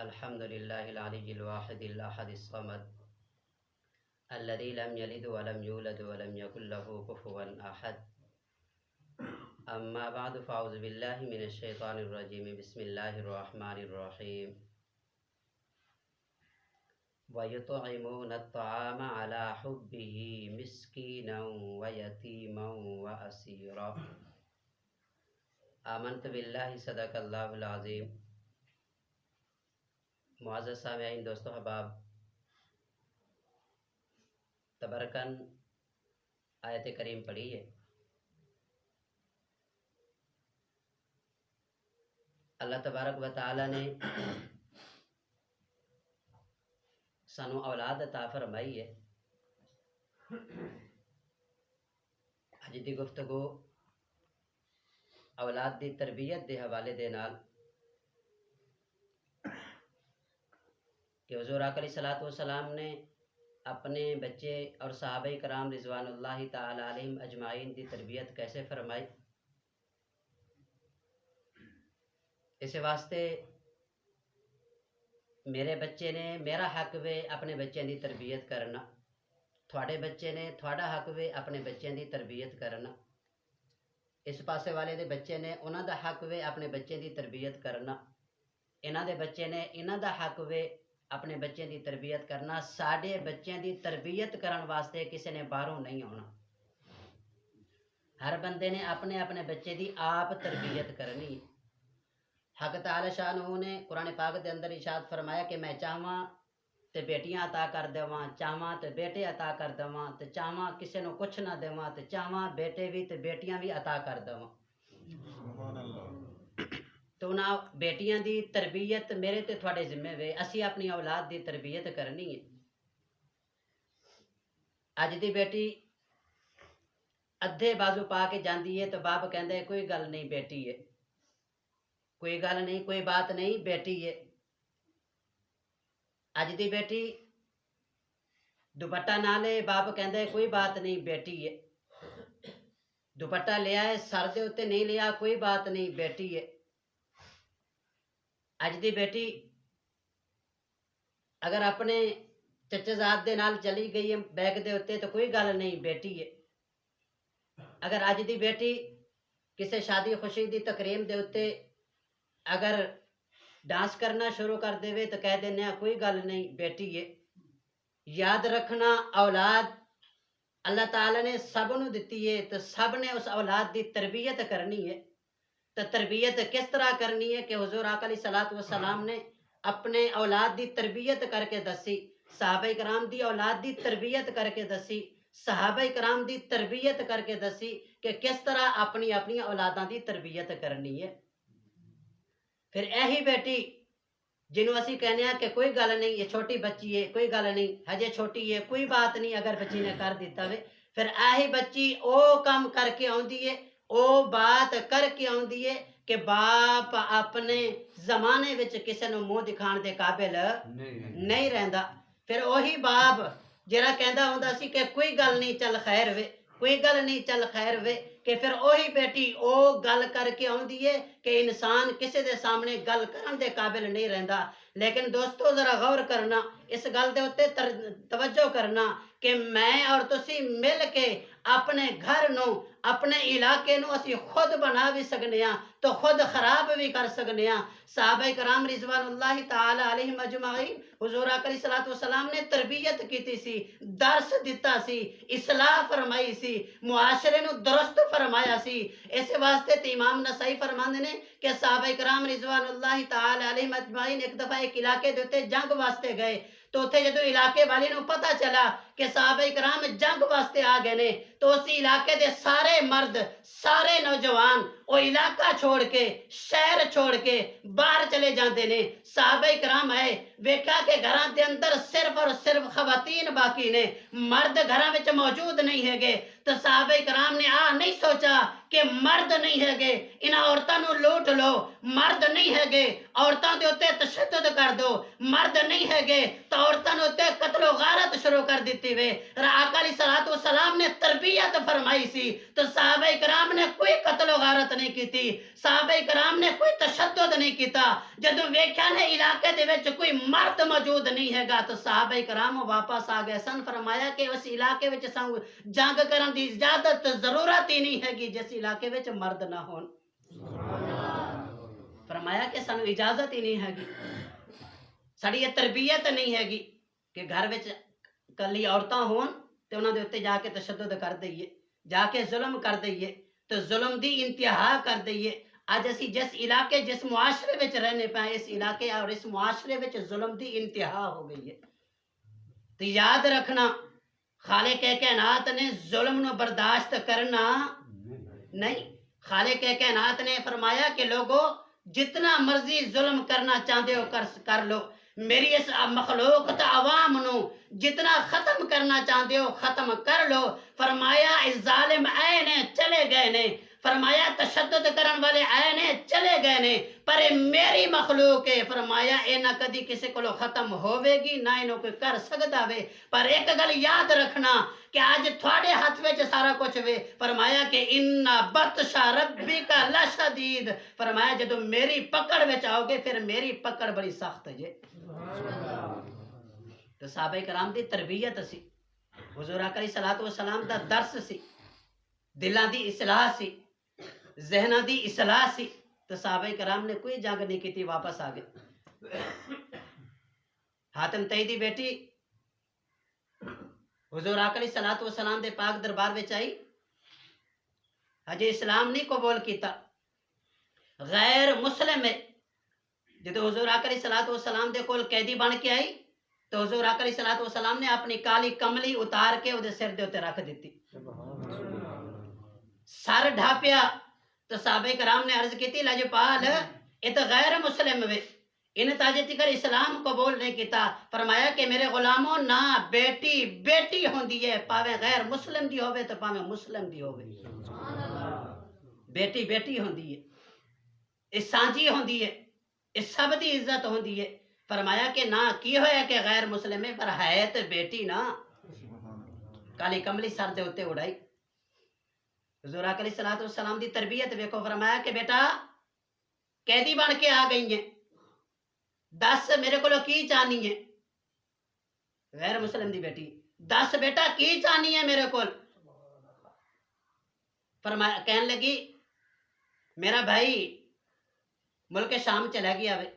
الحمد لله العلي الواحد الأحد الصمد الذي لم يلد ولم يولد ولم يكن له كفوا أحد. أما بعد فأعوذ بالله من الشيطان الرجيم. بسم الله الرحمن الرحيم. ويطعمون الطعام على حبه مسكينا ويتيما وأسيرا. آمنت بالله صدق اللہ العظیم. معزز سامعین، دوستو، احباب، تبرکن آیت کریم پڑھی ہے. اللہ تبارک و تعالی نے سانو اولاد عطا فرمائی ہے. اج دی گفتگو اولاد دی تربیت دے حوالے دے نال کہ حضور آقا علیہ الصلوۃ والسلام نے اپنے بچے اور صحابہ کرام رضوان اللہ تعالی علیہم اجمعین دی تربیت کیسے فرمائی. اس واسطے میرے بچے نے میرا حق وے اپنے بچے دی تربیت کرنا، تھوڑے بچے نے تھوڑا حق وے اپنے بچے دی تربیت کرنا، اس پاسے والے دے بچے نے انہاں دا حق وے اپنے بچے دی تربیت کرنا، انہاں دے بچے نے انہاں دا حق وے اپنے بچے دی تربیت کرنا. ساڈے بچے دی تربیت کرن واسطے کسی نے باہروں نہیں آنا. ہر بندے نے اپنے اپنے بچے دی آپ تربیت کرنی. حق تعالی شانہ نے قرآن پاک دے اندر ارشاد فرمایا کہ میں چاہواں تے بیٹیاں عطا کر دیواں، چاہواں تے بیٹے عطا کر دیواں، تے چاہواں کسے نو کچھ نہ دیواں، تے چاہواں بیٹے بھی تے بیٹیاں بھی عطا کر دیواں. سبحان اللہ. تو انہاں بیٹیاں دی تربیت میرے تے تھوڑے ذمہ وے. اسی اپنی اولاد دی تربیت کرنی ہے. اج دی بیٹی ادھے بازو پا کے جاندی ہے تو باپ کہندا ہے کوئی گل نہیں بیٹی ہے، کوئی گل نہیں، کوئی بات نہیں بیٹی ہے. اج دی بیٹی دوپٹہ نہ لے، باپ کہندا ہے کوئی بات نہیں بیٹی ہے. دوپٹہ لیا ہے سر دے اوتے نہیں لیا، کوئی بات نہیں بیٹی ہے. اج دی بیٹی اگر اپنے چچے زاد دے نال چلی گئی ہے بیگ دے اوتے تو کوئی گل نہیں بیٹی ہے. اگر اج دی بیٹی کسے شادی خوشی دی تقریب دے اوتے اگر ڈانس کرنا شروع کر دے تو کہہ دینے کوئی گل نہیں بیٹی ہے. یاد رکھنا اولاد اللہ تعالی نے سب نو دتی ہے تو سب نے اس اولاد دی تربیت کرنی ہے. تو تربیت کس طرح کرنی ہے کہ حضور آقا علیہ الصلوۃ والسلام نے اپنے اولاد دی تربیت کر کے دسی، صحابہ کرام دی اولاد دی تربیت کر کے دسی، صحابہ کرام دی تربیت کر کے دسی کہ کس طرح اپنی اپنی اولاداں دی تربیت کرنی ہے. پھر یہی بیٹی جنہوں اسی کہنے ہیں کہ کوئی گل نہیں یہ چھوٹی بچی ہے، کوئی گل نہیں ہجے چھوٹی ہے، کوئی بات نہیں اگر بچی نے کر دیتا وے، پھر یہی بچی او کام کر کے آندی ہے، او بات کر کے آندی ہے کہ باپ اپنے زمانے وچ کسے نو منہ دکھان دے قابل نہیں رہندا. پھر وہی باپ جڑا کہندا ہوندا سی کہ کوئی گل نہیں چل خیر وے، کوئی گل نہیں چل خیر وے، کہ پھر وہی بیٹی او گل کر کے آندی ہے کہ انسان کسے دے سامنے گل کرن دے قابل نہیں رہندا. لیکن دوستو ذرا غور کرنا، اس گل دے اوتے توجہ کرنا کہ میں اور تسی مل کے اپنے گھر نو اپنے علاقے نو اسی خود بنا بھی سکنے ہاں تو خود خراب بھی کر سکنے ہاں. صحابہ کرام رضوان اللہ تعالی علیہم اجمعین حضور آقا علیہ الصلوۃ والسلام نے تربیت کیتی سی، درس دیتا سی، اصلاح فرمائی سی، معاشرے نو درست فرمایا سی. اس واسطے تے امام نسائی فرماندے نے کہ صحابہ کرام رضوان اللہ تعالی علیہم اجمعین ایک دفعہ ایک علاقے دے اوتے جنگ واسطے گئے تو اتنے جدو علاقے والے نو پتہ چلا کہ صحابہ کرام جنگ واسطے آ گئے نے تو اسی علاقے دے سارے مرد سارے نوجوان وہ علاقہ چھوڑ کے شہر چھوڑ کے باہر چلے جاندے نے. صحابہ کرام آئے ویکھا کہ گھراں دے اندر صرف اور صرف خواتین باقی نے، مرد گھراں وچ موجود نہیں ہے گے. تو صحابہ کرام نے نہیں سوچا کہ مرد نہیں ہے گے انہاں عورتاں نو لوٹ لو، مرد نہیں ہے گے عورتاں دے اوتے تشدد کر کر دو، مرد نہیں ہے گے تو عورتوں نے قتل و غارت شروع کر دیتی وے۔ آقا علیہ الصلوۃ والسلام نے تربیت فرمائی سی تو صحابہ کرام نے کوئی قتل و غارت نہیں کیتی، صحابہ کرام نے کوئی تشدد نہیں کیتا۔ جدوں ویکھیا نے علاقے دے وچ کوئی مرد موجود نہیں ہے گا تو صحابہ کرام واپس آ گئے سن۔ فرمایا کہ اس علاقے وچ سانو جنگ کرن دی اجازت ضرورت ہی نہیں ہے گی جس علاقے وچ مرد نہ ہون۔ فرمایا کہ سانو اجازت ہی نہیں ہے گی، ساڈی یہ تربیت نہیں ہے گی کہ گھر وچ کلی عورتاں ہون تے انہاں دے اوتے جا کے تشدد کر دئیے، جا کے ظلم کر دئیے، تو ظلم دی انتہا کر دئیے۔ اج اسی جس علاقے جس معاشرے وچ رہنے پے اس علاقے اور اس معاشرے وچ ظلم دی انتہا ہو گئی ہے۔ تو یاد رکھنا خالق کائنات نے ظلم نو برداشت کرنا نہیں۔ خالق کائنات نے فرمایا کہ لوگو جتنا مرضی ظلم کرنا چاہتے ہو کر لو، میری اس مخلوق تا عوام نو جتنا ختم کرنا چاہتے ہو ختم کر لو۔ فرمایا اس ظالم آئے نے چلے گئے نے، فرمایا تشدد کرن والے آئے نے چلے گئے نے، پر اے میری مخلوق ہے۔ فرمایا اے نہ کدی کسی کو ختم ہوئے گی نہ انہوں کوئی کر سکتا وے، پر ایک گل یاد رکھنا کہ آج تھوڑے ہاتھ وچ سارا کچھ وے۔ فرمایا کہ ان بطش ربک لشدید، فرمایا جدو میری پکڑ وچ آؤ گے پھر میری پکڑ بڑی سخت ہے۔ تو صحابہ کرام دی تربیت سی، حضور آقا علیہ الصلوۃ والسلام دا درس سی، دلاں دی اصلاح سی، ذہناں دی اصلاح سی، تو صحابہ کرام نے کوئی جنگ نہیں کیتی، واپس آ گئے۔ حاتم تئی دی بیٹی حضور آقا علیہ الصلوۃ والسلام دے پاک دربار وچ آئی، ہجے اسلام نہیں قبول کیتا، غیر مسلم ہے۔ جدو حضور آقا علیہ الصلوۃ والسلام دے کول قیدی بن کے آئی تو حضور آقا علیہ الصلوۃ والسلام نے اپنی کالی کملی اتار کے وہ سر دے اوتے رکھ دیتی، سر ڈھاپیا تو صحابہ کرام نے عرض کیتی لاجپال یہ تو غیر مسلم وے، ان تاجے تکر اسلام قبول نہیں کیتا۔ فرمایا کہ میرے غلاموں نہ بیٹی بیٹی ہوندی ہے، پاویں غیر مسلم دی ہوئے تو پاویں مسلم دی ہوئے، بیٹی بیٹی ہوندی ہے، اس سانجی ہوندی ہے، اس سب دی عزت ہوندی ہے۔ فرمایا کہ نہ کی ہویا کہ غیر مسلم ہے پر ہے تو بیٹی نا، کالی کملی سر دے اوتے اڑائی۔ حضور آقا علیہ الصلوۃ والسلام دی تربیت ویکھو، فرمایا کہ بیٹا قیدی بن کے آ گئی ہیں، دس میرے کو کی چاہنی ہے، غیر مسلم دی بیٹی، دس بیٹا کی چاہنی ہے میرے کو؟ فرمایا کہن لگی میرا بھائی ملک شام چلا گیا وے،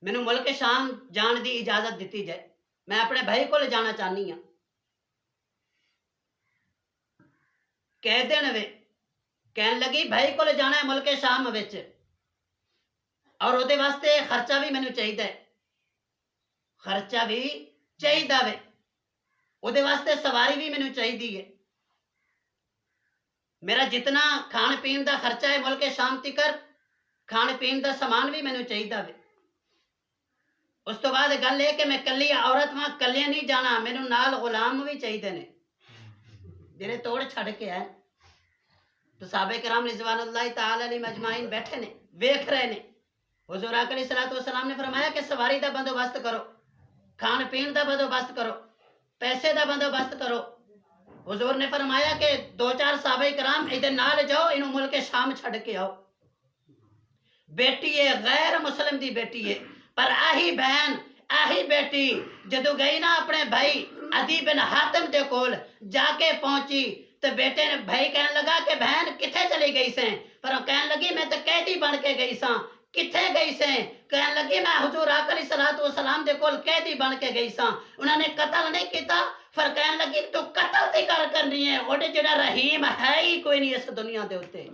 مینوں ملک شام جان دی اجازت دیتی جائے، میں اپنے بھائی کو جانا چاہنی ہاں۔ کہہ دین وے کہن لگی بھائی کو جانا ہے ملک شام وچ اور وہ واسطے خرچہ بھی مینوں چاہیے، خرچہ بھی چاہیے وے، وہ واسطے سواری بھی مینوں چاہیے ہے، میرا جتنا کھان پین دا خرچہ ہے ملک شام تکر کھان پین دا سامان بھی مینوں چاہیے وے۔ اس تو بعد گل ہے کہ میں کلی عورت وہاں کلے نہیں جانا، مینوں نال غلام بھی چاہیے نے جڑے توڑ چھڑ کے آئے۔ تو صحابہ کرام رضوان اللہ تعالی علیہ مجمعین بیٹھے نے ویکھ رہے نے۔ حضور آقا علیہ الصلوۃ والسلام نے فرمایا کہ سواری دا بندوبست کرو، کھان پین دا بندوبست کرو، پیسے دا بندوبست کرو۔ حضور نے فرمایا کہ دو چار صحابہ کرام ادھر نال جاؤ، انہوں ملک شام چھڑ کے آؤ۔ بیٹی ہے غیر مسلم دی بیٹی ہے، پر آہی بہن آہی بیٹی جدو گئی نا اپنے بھائی عدی بن حاتم دے کول جا کے پہنچی تو بیٹے نے بھائی کہنے لگا کہ بہن کتھے چلی گئی سیں؟ پر کہنے لگی میں تو قیدی بن کے گئی ساں۔ کتھے گئی سیں؟ کہنے لگی میں حضور آقا علیہ الصلوۃ والسلام دے کول قیدی بن کے گئی ساں، انہوں نے قتل نہیں کیتا۔ پھر کہنے لگی تو قتل دی کر کرنی ہے، وہ جڑا رحیم ہے ہی کوئی نہیں اس دنیا دے اوتے،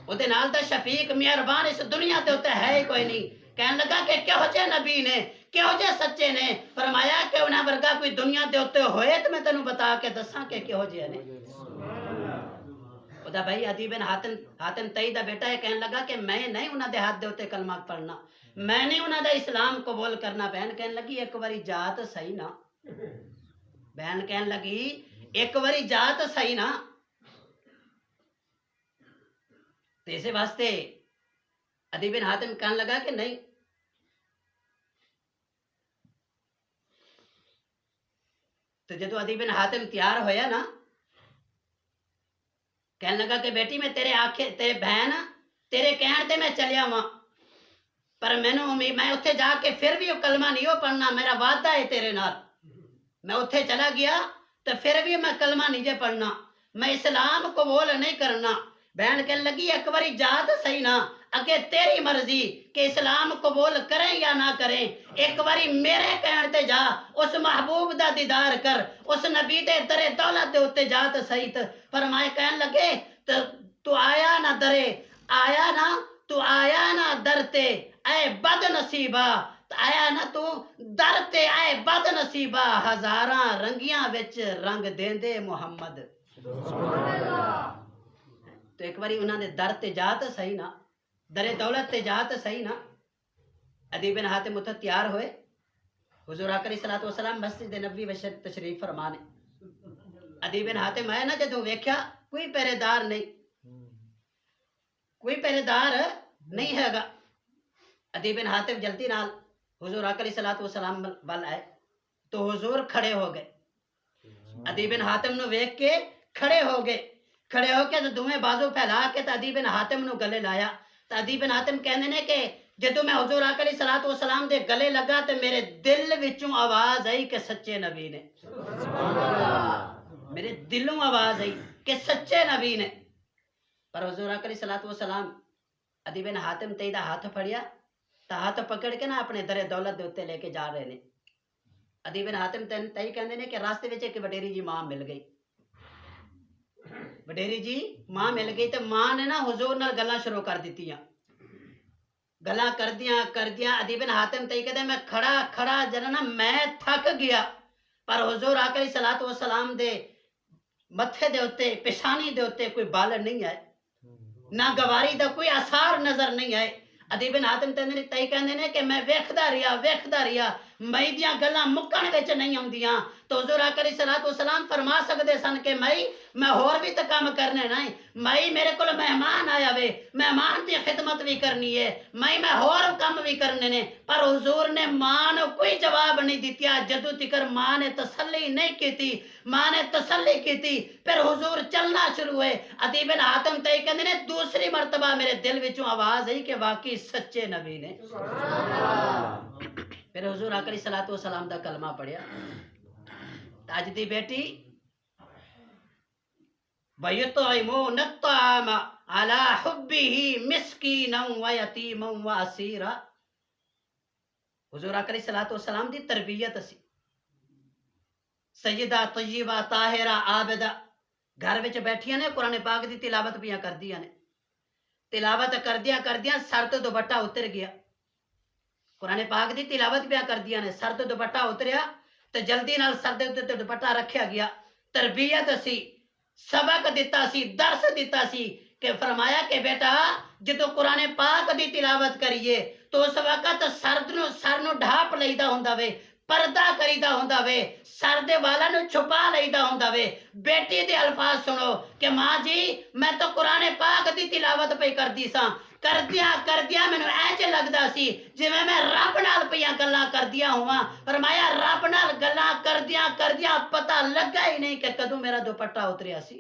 وہ نال دا شفیق مہربان اس دنیا دے اوتے ہے ہی کوئی نہیں۔ کہنے لگا کہ کہو جے نبی نے کہو جے سچے نے؟ فرمایا کہ انہاں ورگا کوئی دنیا دے اوتے ہوئے تو میں تینوں بتا کے دساں کہ کہو جے نے۔ خدا بھائی عدی بن حاتم تئی دا بیٹا ہے، کہنے لگا کہ میں نہیں انہاں دے ہاتھ دے اوتے کلمہ پڑھنا، میں نہیں انہاں دا اسلام قبول کرنا۔ بہن کہنے لگی ایک واری جا تو صحیح نا، بہن کہنے لگی ایک واری جا تو صحیح نا۔ تو اسی واسطے عدی بن حاتم کہنے لگا کہ نہیں. تو جدو عدی بن حاتم تیار ہویا نا کہنے لگا کہ بیٹی میں تیرے بہن تیرے کہن تے میں چلیا وا پر میں اتھے جا کے پھر بھی وہ کلمہ نہیں ہو پڑھنا میرا وعدہ ہے تیرے نال. میں اتھے چلا گیا تو پھر بھی میں کلمہ نہیں جے پڑھنا میں اسلام قبول نہیں کرنا. بہن کہنے لگی ایک باری جا تو صحیح نا اگے تیری مرضی کہ اسلام قبول کریں یا نہ کریں ایک باری میرے کہن تے جا اس محبوب دا دیدار کر اس نبی دے در دولت دے اتے جا تو صحیح. فرمائے کہن لگے تو آیا نہ درے تو آیا نہ درتے اے بد نصیبہ آیا نہ تو درتے اے بد نصیبہ ہزاراں رنگیاں وچ رنگ دیندے محمد. تو ایک باری انہوں نے در تے جا تو صحیح نا در دولت تے جا تو صحیح نا. عدی بن حاتم اتھے تیار ہوئے. حضور آقا علیہ الصلوۃ والسلام مسجد نبوی وچ تشریف فرمانے. عدی بن حاتم آیا نا جدوں ویکھیا کوئی پہرے دار نہیں ہے گا. عدی بن حاتم جلدی نال حضور آقا علیہ الصلوۃ والسلام ول آئے تو حضور کھڑے ہو گئے. عدی بن حاتم نو ویکھ کے کھڑے ہو کے تو دوویں بازو پھیلا کے تو عدی بن حاتم نو گلے لایا. تو عدی بن حاتم کہندے نے کہ جدوں میں حضور آقا علیہ الصلوۃ والسلام دے گلے لگا تو میرے دل وچوں آواز آئی کہ سچے نبی نے. میرے دلوں آواز آئی کہ سچے نبی نے. پر حضور آقا علیہ الصلوۃ والسلام عدی بن حاتم تے دا ہاتھ پھڑیا تو ہاتھ پکڑ کے نا اپنے در دولت دے اتنے لے کے جا رہے نے. عدی بن حاتم تے کہندے نے کہ راستے وچ ایک وڈیری جی ماں مل گئی. وڈیری جی ماں مل گئی تو ماں نے نا حضور نال گلاں شروع کر دتیاں. گلاں کردیاں عدی بن حاتم تے کہندے میں کھڑا جنا نا میں تھک گیا. پر حضور آقا علیہ الصلوۃ والسلام دے متھے دے اوتے پیشانی دے اوتے کوئی بال نہیں آئے نہ گواری دا کوئی اثار نظر نہیں آئے. عدی بن حاتم تے کہندے نے کہ میں ویکھدا رہیا مئی دیاں گلاں مکن وچ نہیں آندیاں. تو حضور آقا علیہ الصلوۃ والسلام فرما سکدے سن کہ میں ہور بھی تے کام کرنے نا مئی میرے کول مہمان آیا وے مہمان دی خدمت بھی کرنی ہے میں ہور کام بھی کرنے نے. پر حضور نے ماں نو کوئی جواب نہیں دتیا. جدوں تکر ماں نے تسلی نہیں کیتی ماں نے تسلی کیتی پھر حضور چلنا شروع ہوئے. عدی بن حاتم تے کہندے نے دوسری مرتبہ میرے دل وچوں آواز آئی کہ واقعی سچے نبی نے. پھر حضور آقا علیہ الصلوۃ والسلام دا کلمہ پڑھیا. اج دی بیٹی وَيُطْعِمُونَ الطَّعَامَ عَلَى حُبِّهِ مِسْكِينًا وَيَتِيمًا وَأَسِيرًا. حضور آقا علیہ الصلوۃ والسلام دی تربیت سی. سیدہ طیبہ طاہرہ عابدہ گھر وچ بیٹھیاں نے قرآن پاک دی تلاوت پیاں کردیاں نے. تلاوت کردیاں سر تو دوپٹہ اتر گیا. قرآن پاک دی تلاوت پیاں کردیاں نے سر تو دوپٹہ اتریا تو جلدی نال سر دے تے دوپٹہ رکھیا گیا. تربیت سی سبق دیتا سی درس دیتا سی کہ فرمایا کہ بیٹا جدو قرآن پاک دی تلاوت کریے تو اس وقت سر نو ڈھاپ لئیدا ہوندا وے پردہ کریدا ہوندا وے سر دے والاں نو چھپا لئیدا ہوندا وے. بیٹی دے الفاظ سنو کہ ماں جی میں تو قرآن پاک دی تلاوت پہ کردی ساں کردیاں مینوں اینج لگدا سی جویں میں رب نال پیاں گلاں کردیاں ہوواں. فرمایا رب نال گلاں کردیاں پتہ لگا ہی نہیں کہ کدوں میرا دوپٹہ اتریا سی.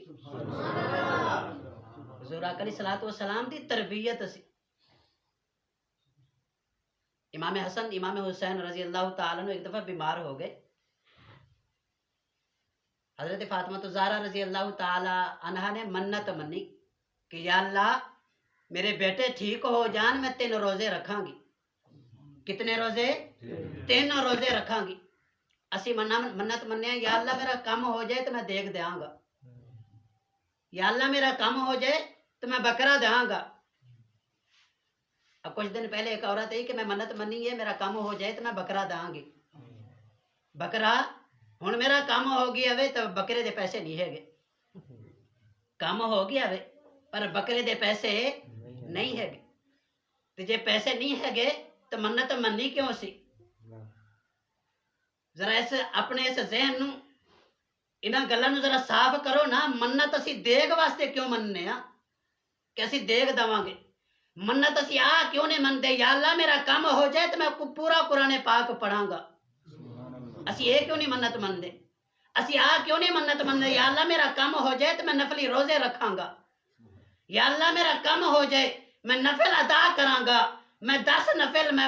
حضور آقا علیہ الصلوۃ والسلام دی تربیت سی. امام حسن امام حسین رضی اللہ تعالیٰ عنہ ایک دفعہ بیمار ہو گئے. حضرت فاطمہ الزہرا رضی اللہ تعالیٰ عنہا نے منت منی کہ یا اللہ میرے بیٹے ٹھیک ہو جان میں 3 روزے رکھاں گی. کتنے روزے؟ 3 روزے رکھاں گی. اسی منت منیا یا اللہ میرا کام ہو جائے تو میں دیکھ دیاں گا. یا اللہ میرا کام ہو جائے تو میں بکرا دیاں گا. اب کچھ دن پہلے ایک عورت ہے کہ میں منت منی ہے میرا کام ہو جائے تو میں بکرا دیاں گی. بکرا ہن میرا کام ہو گیا وے تو بکرے دے پیسے نہیں ہے گے. کام ہو گیا وے پر بکرے دے پیسے نہیں ہے گے. تو جے پیسے نہیں ہے گے تو منت منی کیوں سی؟ ذرا اپنے اس ذہن نو انہاں گلاں نو ذرا صاف کرو نا. منت اسی دیگ واسطے کیوں مننے ہاں کہ اسی دیگ دواں گے. منت اسی آ کیوں نہیں منتے یا اللہ میرا کام ہو جائے تو میں پورا قرآن پاک پڑھاں گا اسی یہ کیوں نہیں منت مندے اسی آ کیوں نہیں منت مندے یا اللہ میرا کام ہو جائے تو میں نفلی روزے رکھاں گا یا اللہ میرا کام ہو جائے میں نفل ادا کراں گا میں 10 نفل میں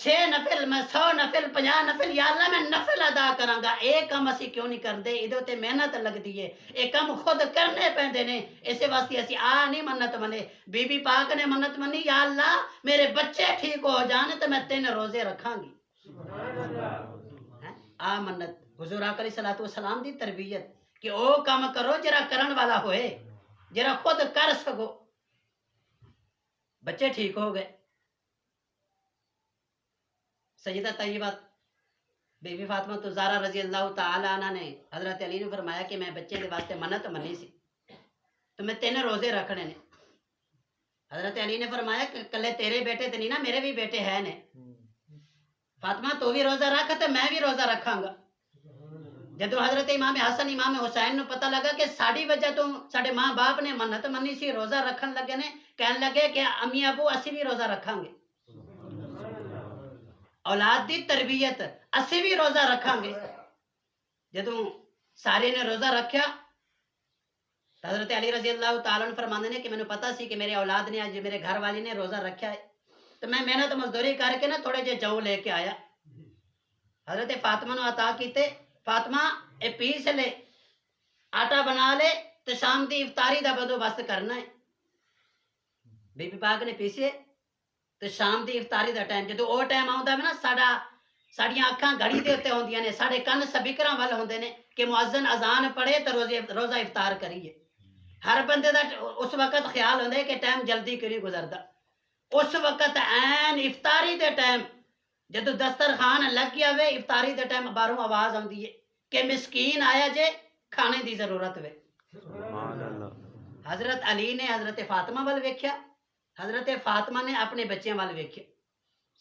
6 نفل میں 100 نفل 50 نفل یا اللہ میں نفل ادا کراں گا ایک کام اسی کیوں نہیں کردے ادھے تے محنت لگدی ہے ایک کام خود کرنے پیندے نے اسے واسطے اسی آ نہیں منت منے بی بی پاک نے منت منی یا اللہ میرے بچے ٹھیک ہو جان تو میں 3 روزے رکھاں گی آ منت حضور آقا علیہ الصلوۃ والسلام دی تربیت کہ او کام کرو جرا کرن والا ہوئے جرا خود کر سکو بچے ٹھیک ہو گئے سیدہ طیبہ بی بی فاطمہ تو زہرا رضی اللہ تعالی عنہ نے حضرت علی نے فرمایا کہ میں بچے کے واسطے منت منی سی تو میں 3 روزے رکھنے نے حضرت علی نے فرمایا کہ کلے تیرے بیٹے تے نہیں نا میرے بھی بیٹے ہیں نے فاطمہ تو بھی روزہ رکھ تو میں بھی روزہ رکھاں گا جدو حضرت امام حسن امام حسین نو پتہ لگا کہ ساڑی وجہ تو ساڑے ماں باپ نے منت منی سی روزہ رکھن لگے نے کہنے لگے کہ امی ابو اسی بھی روزہ رکھاں گے اولاد دی تربیت اسی بھی روزہ رکھاں گے جدو سارے نے روزہ رکھیا حضرت علی رضی اللہ تعالیٰ عنہ فرماندے نے کہ میں نے پتا سی کہ میرے اولاد نے آج میرے گھر والی نے روزہ رکھیا ہے تو میں محنت مزدوری کر کے نا تھوڑے جے جو لے کے آیا حضرت فاطمہ نو عطا کیتے فاطمہ اے پیس لے آٹا بنا لے تو شام دی افطاری دا بندوبست کرنا ہے بی بی پاک نے پیسے تو شام دی افطاری دا ٹائم جدو او ٹائم آوندا ہے نا ساڑیاں اکھاں گھڑی دے اوتے ہوندیاں نے ساڑے کن سپیکراں ول ہوندے نے کہ مؤذن اذان پڑھے تو روزہ افطار کریے ہر بندے دا اس وقت خیال ہوندا ہے کہ ٹائم جلدی کری گزردا اس وقت عین افطاری دے ٹائم جدو دسترخوان لگ گیا وے افطاری دے ٹائم باہروں آواز آندی ہے کہ مسکین آیا جے کھانے دی ضرورت وے حضرت علی نے حضرت فاطمہ ول ویکھیا حضرت فاطمہ نے اپنے بچیاں وال ویکھیا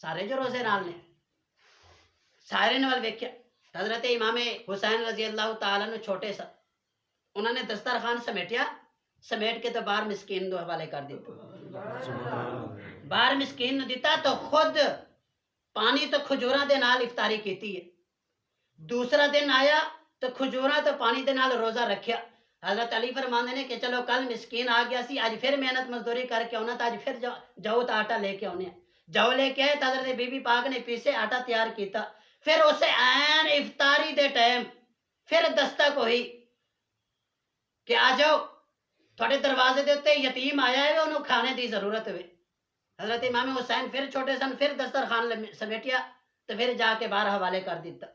سارے جو روزے نال نے سارے نے وال ویکھیا حضرت امام حسین رضی اللہ تعالیٰ نے چھوٹے سا انہوں نے دسترخوان سمیٹ کے تو باہر مسکین دو حوالے کر دیتا باہر مسکین دیتا تو خود پانی تو کھجوراں دے نال افطاری کیتی ہے دوسرا دن آیا تو کھجوراں تو پانی دے نال روزہ رکھیا حضرت علی فرماندے نے کہ چلو کل مسکین آ گیا سی آج پھر محنت مزدوری کر کے آنا تو آج پھر جاؤ تو آٹا لے کے آنے جاؤ لے کے آئے تو حضرت بی بی پاک نے پیسے آٹا تیار کیتا پھر اسے عین افطاری دے ٹائم پھر دستک ہوئی کہ آ جاؤ تھوڑے دروازے دے اوتے یتیم آیا ہے انہوں کھانے دی ضرورت ہوئے حضرت امام حسین پھر چھوٹے سن پھر دسترخوان سمیٹیا تو پھر جا کے باہر حوالے کر دیتا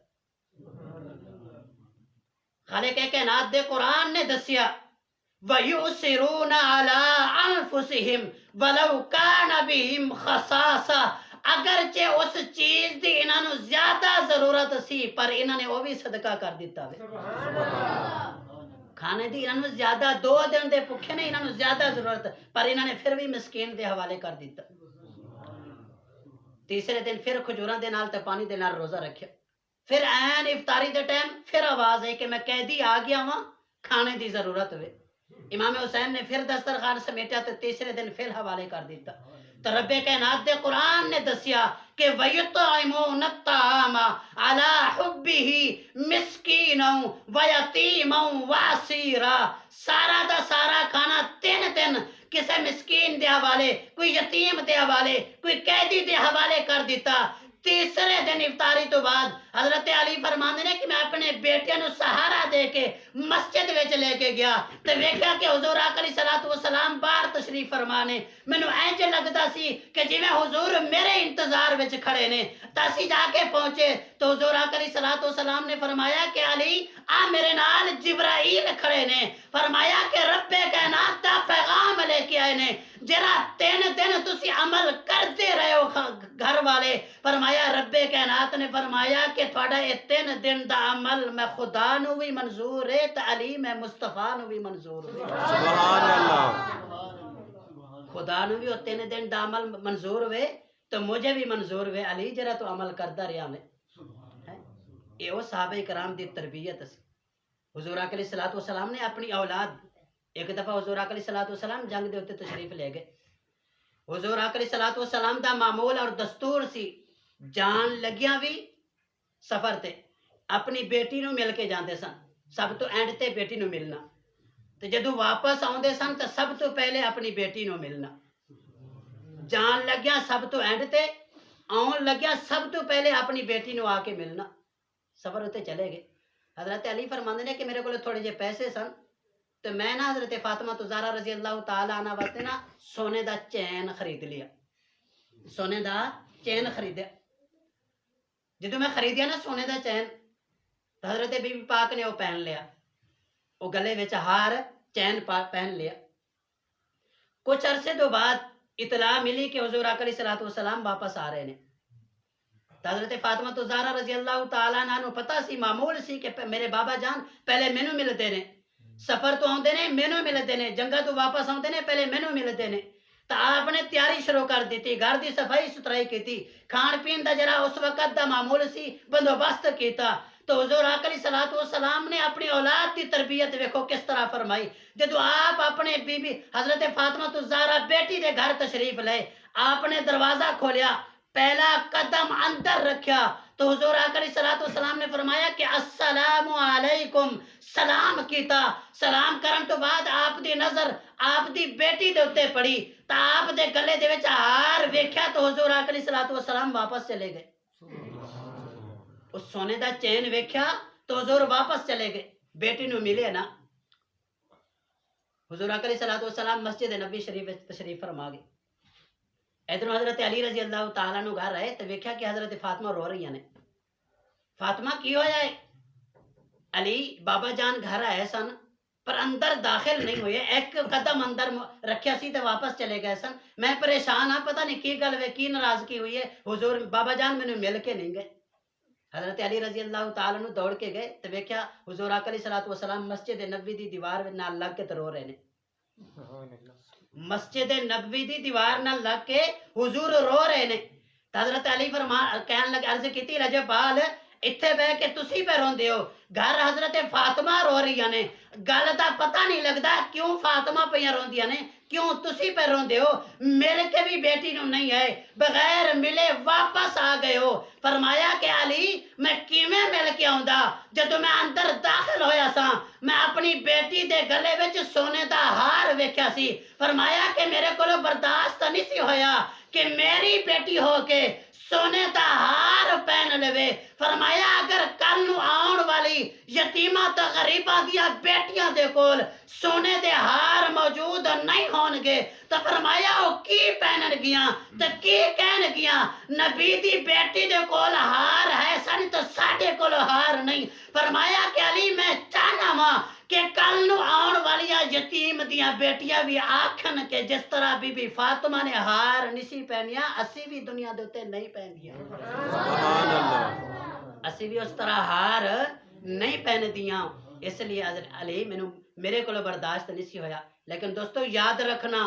خالق کائنات دے قرآن نے دسیا وَيُؤْثِرُونَ عَلَىٰ أَنفُسِهِمْ وَلَوْ كَانَ بِهِمْ خَصَاصَةٌ اگرچہ اس چیز دی انہاں نو زیادہ ضرورت سی پر انہاں نے وہ بھی صدقہ کر دیتا ہے کھانے دی انہاں نو زیادہ 2 دن دے بھکھے نے انہاں نو زیادہ ضرورت پر انہاں نے پھر بھی مسکین دے حوالے کر دیتا تیسرے دن پھر کھجوراں دے نال تے پانی دے نال روزہ رکھیا پھر عین افطاری دے ٹائم پھر آواز ہے کہ میں قیدی آ گیا ہوں کھانے دی ضرورت ہوئے امام حسین نے پھر دسترخوان سمیٹا تو تیسرے دن پھر حوالے کر دیتا تو رب کائنات دے قرآن نے دسیا کہ وَيُطْعِمُونَ الطَّعَامَ عَلَىٰ حُبِّهِ مِسْكِينًا وَيَتِيمًا وَأَسِيرًا سارا دا سارا کھانا 3 دن کسے مسکین دے حوالے کوئی یتیم دے حوالے کوئی قیدی دے حوالے کر دیتا تیسرے دن افطاری تو بعد حضرت علی فرماندے نے کہ میں اپنے بیٹے نو سہارا دے کے مسجد وچ لے کے گیا تے ویکھیا کہ حضور آقا علیہ الصلوۃ والسلام باہر تشریف فرمانے مینوں انج لگدا سی کہ جویں حضور میرے انتظار وچ کھڑے نے تا اسی جا کے پہنچے تو حضور آقا علیہ الصلوۃ والسلام نے فرمایا کہ علی آ میرے نال جبرائیل کھڑے نے فرمایا کہ رب کائنات دا پیغام لے کے آئے نے جرا 3 دن تسی عمل کرتے رہے ہو گھر والے فرمایا رب کائنات نے فرمایا کہ تھوڑا یہ 3 دن دا عمل میں خدا نو بھی منظور ہے تے علی میں مصطفیٰ نو بھی منظور ہے سبحان اللہ خدا نو بھی 3 دن دا عمل منظور ہوئے تو مجھے بھی منظور ہوئے علی جرا تو عمل کرتا رہا میں یہ وہ صحابہ کرام دی تربیت سی حضور آقا علیہ الصلوۃ والسلام نے اپنی اولاد ایک دفعہ حضور آقا علیہ الصلوۃ والسلام جنگ دے اوتے تشریف لے گئے حضور آقا علیہ الصلوۃ والسلام دا معمول اور دستور سی جان لگیاں بھی سفر تے اپنی بیٹی نو مل کے جاندے سن، سب تو اینڈ تے بیٹی نو ملنا، تے جدوں واپس آوندے سن تے سب تو پہلے اپنی بیٹی نو ملنا، جان لگیا سب تو اینڈ تے آن لگیا سب تو پہلے اپنی بیٹی نو آ کے ملنا۔ سفر ہوتے چلے گئے، حضرت علی فرماندے نے کہ میرے کو تھوڑے جے پیسے سن تو میں نا حضرت فاطمہ زہرا رضی اللہ تعالی عنہ واسطے نا سونے دا چین خرید لیا، سونے دا چین خریدیا۔ جدو میں خریدیا نا سونے دا چین تو حضرت بی بی پاک نے وہ پہن لیا، وہ گلے وچ ہار چین پہن لیا۔ کچھ عرصے تو بعد اطلاع ملی کہ حضور آقا علیہ الصلوۃ والسلام واپس آ رہے ہیں، تو حضرت فاطمہ زہرا رضی اللہ تعالیٰ عنہ نو پتہ سی، معمول سی کہ میرے بابا جان پہلے مینوں ملتے نے، سفر تو آتے نے مینوں ملتے نے، جنگا تو واپس آتے نے پہلے مینوں ملتے نے، تو آپ نے تیاری شروع کر دیتی، گھر دی صفائی ستھرائی کی، کھان پین دا جرا اس وقت دا معمول سی بندوبست کیتا۔ تو حضور آقا علیہ الصلوۃ والسلام نے اپنی اولاد دی تربیت ویکھو کس طرح فرمائی۔ جدو آپ اپنے بی بی حضرت فاطمہ زہرا بیٹی دے گھر تشریف لے، آپ نے دروازہ کھولیا، پہلا قدم اندر رکھیا تو حضور آقا علیہ الصلوۃ والسلام نے فرمایا کہ السلام علیکم، سلام کیتا۔ سلام کرن تو بعد آپ دی نظر آپ دی بیٹی دے اوتے پڑی تو آپ دے گلے دے وچ ہار ویکھیا تو حضور آقا علیہ الصلوۃ والسلام واپس چلے گئے۔ اس سونے دا چین ویکھیا تو حضور واپس چلے گئے، بیٹی نو ملے نا۔ حضور آقا علیہ الصلوۃ والسلام مسجد نبوی شریف وچ تشریف فرما گئے۔ ادھر حضرت علی رضی اللہ تعالیٰ نو گھر آئے تو ویکھیا کہ حضرت فاطمہ رو رہی ہیں۔ فاطمہ کی ہویا ہے؟ علی بابا جان گھر آئے سن پر اندر داخل نہیں ہوئے، ایک قدم اندر رکھیا سی تو واپس چلے گئے سن، میں پریشان ہاں، پتہ نہیں کی گل ہے، کی ناراضگی ہوئی ہے، حضور بابا جان مینوں مل کے نہیں گئے۔ حضرت علی رضی اللہ تعالیٰ نو دوڑ کے گئے تو ویکھیا حضور آقا علیہ الصلوۃ والسلام مسجد نبوی دی دیوار نال لگ کے رو رہے نے، مسجد نبوی دی دیوار نال لگ کے حضور رو رہے نے۔ حضرت علی کہن لگے، عرض کیتی رجبال اتھے بہ کے تسی پہ روندے ہو، گھر حضرت فاطمہ رو رہی نے، گل دا پتہ نہیں لگدا کیوں فاطمہ پہ روندیاں نے، کیوں تسی پہ روندے ہو، مل کے بھی بیٹی نو نہیں آئے، بغیر ملے واپس آ گئے ہو۔ فرمایا کہ علی میں کیویں مل کے آوندا، جدو میں اندر داخل ہویا سا میں اپنی بیٹی دے گلے وچ سونے دا ہار ویکھیا سی، فرمایا کہ میرے کولو برداشت نہیں سی ہویا کہ میری بیٹی ہو کے سونے دا ہار پہن لوے۔ فرمایا اگر کل نو آن والی یتیماں تے غریباں دیاں بیٹیاں دے کول سونے دے ہار موجود نہیں ہون گے تو فرمایا وہ کی پہنن گیاں تے کی کہن گیاں، نبی دی بیٹی دے کول ہار ہے سن تو ساڈے کول ہار نہیں۔ فرمایا کہ علی میں چاہنا وا کہ کل نو آن والیاں یتیم دیاں بیٹیاں بھی آکھن کہ جس طرح بی بی فاطمہ نے ہار نہیں پہنیا اسی بھی دنیا دے اوتے نہیں پہندیاں، سبحان اللہ، اسی بھی اس طرح ہار نہیں پہن دیاں۔ اس لیے حضرت علی میرے کو برداشت نہیں سی ہویا۔ لیکن دوستو یاد رکھنا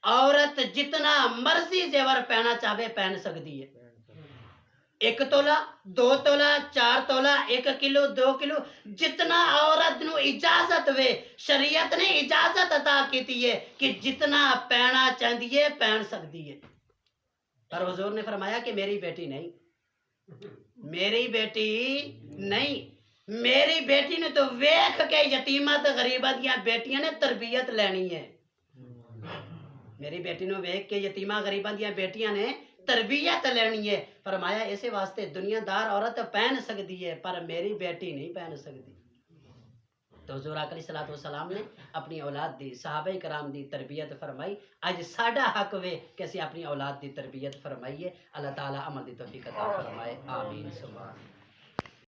عورت جتنا مرضی زیور پہنا چاہے پہن سکتی ہے، 1 تولہ 2 تولہ 4 تولہ 1 کلو 2 کلو جتنا عورت نو اجازت وے، شریعت نے اجازت عطا کیتی ہے کہ جتنا پہنا چاہتی ہے پہن سکتی ہے۔ پر حضور نے فرمایا کہ میری بیٹی نہیں، میری بیٹی نہیں، میری بیٹی نے تو ویکھ کے یتیماں تے غریباں دیاں بیٹیاں نے تربیت لینی ہے، میری بیٹی نو ویکھ کے یتیماں غریباں دیاں بیٹیاں نے تربیت لینی ہے۔ فرمایا اسی واسطے دنیا دار عورت پہن سکتی ہے پر میری بیٹی نہیں پہن سکتی۔ تو حضور آقا علیہ الصلوۃ والسلام نے اپنی اولاد دی صحابہ کرام دی تربیت فرمائی، اج ساڈا حق وے کہ اسی اپنی اولاد دی تربیت فرمائیے۔ اللہ تعالیٰ عمل دی توفیق عطا فرمائے، آمین سبحان۔